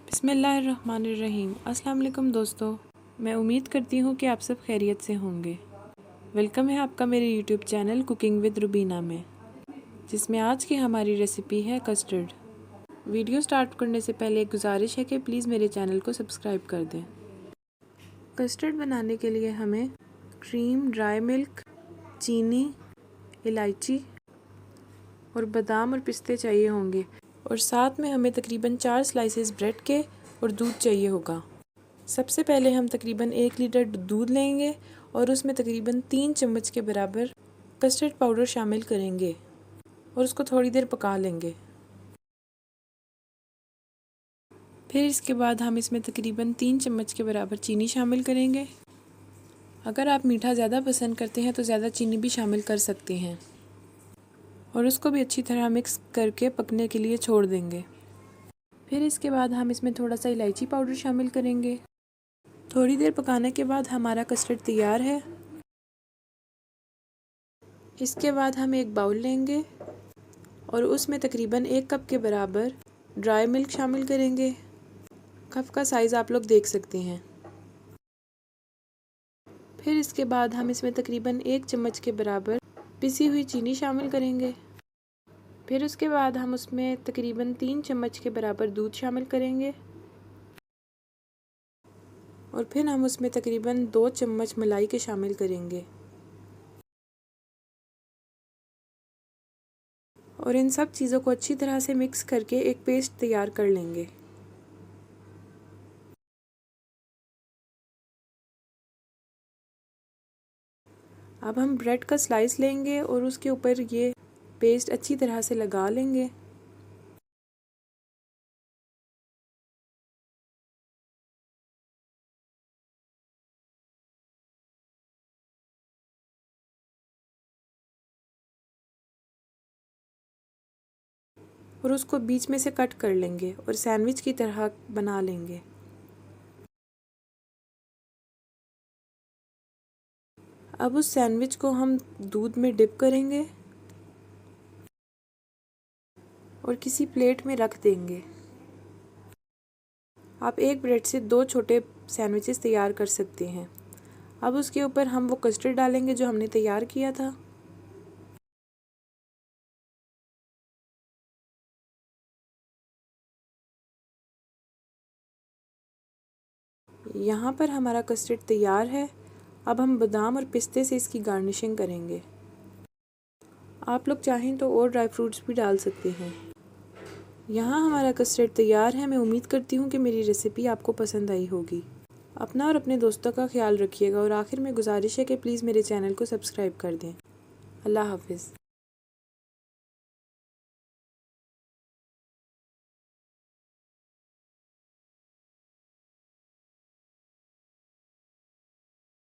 बिस्मिल्लाहिर्रहमानिर्रहीम। अस्सलाम वालेकुम दोस्तों, मैं उम्मीद करती हूँ कि आप सब खैरियत से होंगे। वेलकम है आपका मेरे YouTube channel cooking with Rubina में, जिसमें आज की हमारी रेसिपी है कस्टर्ड। वीडियो स्टार्ट करने से पहले एक गुजारिश है कि प्लीज़ मेरे चैनल को सब्सक्राइब कर दें। कस्टर्ड बनाने के लिए हमें क्रीम, ड्राई मिल्क, चीनी, इलायची और बादाम और पिस्ते चाहिए होंगे, और साथ में हमें तकरीबन 4 स्लाइसेस ब्रेड के और दूध चाहिए होगा। सबसे पहले हम तकरीबन 1 लीटर दूध लेंगे और उसमें तकरीबन 3 चम्मच के बराबर कस्टर्ड पाउडर शामिल करेंगे और उसको थोड़ी देर पका लेंगे। फिर इसके बाद हम इसमें तकरीबन 3 चम्मच के बराबर चीनी शामिल करेंगे। अगर आप मीठा ज़्यादा पसंद करते हैं तो ज़्यादा चीनी भी शामिल कर सकते हैं, और उसको भी अच्छी तरह मिक्स करके पकने के लिए छोड़ देंगे। फिर इसके बाद हम इसमें थोड़ा सा इलायची पाउडर शामिल करेंगे। थोड़ी देर पकाने के बाद हमारा कस्टर्ड तैयार है। इसके बाद हम एक बाउल लेंगे और उसमें तकरीबन 1 कप के बराबर ड्राई मिल्क शामिल करेंगे। कप का साइज़ आप लोग देख सकते हैं। फिर इसके बाद हम इसमें तकरीबन 1 चम्मच के बराबर पिसी हुई चीनी शामिल करेंगे। फिर उसके बाद हम उसमें तकरीबन 3 चम्मच के बराबर दूध शामिल करेंगे, और फिर हम उसमें तकरीबन 2 चम्मच मलाई के शामिल करेंगे, और इन सब चीज़ों को अच्छी तरह से मिक्स करके एक पेस्ट तैयार कर लेंगे। अब हम ब्रेड का स्लाइस लेंगे और उसके ऊपर ये पेस्ट अच्छी तरह से लगा लेंगे। और उसको बीच में से कट कर लेंगे और सैंडविच की तरह बना लेंगे। अब उस सैंडविच को हम दूध में डिप करेंगे और किसी प्लेट में रख देंगे। आप एक ब्रेड से 2 छोटे सैंडविचेस तैयार कर सकते हैं। अब उसके ऊपर हम वो कस्टर्ड डालेंगे जो हमने तैयार किया था। यहाँ पर हमारा कस्टर्ड तैयार है। अब हम बादाम और पिस्ते से इसकी गार्निशिंग करेंगे। आप लोग चाहें तो और ड्राई फ्रूट्स भी डाल सकते हैं। यहाँ हमारा कस्टर्ड तैयार है। मैं उम्मीद करती हूँ कि मेरी रेसिपी आपको पसंद आई होगी। अपना और अपने दोस्तों का ख्याल रखिएगा, और आखिर में गुजारिश है कि प्लीज़ मेरे चैनल को सब्सक्राइब कर दें। अल्लाह हाफिज़।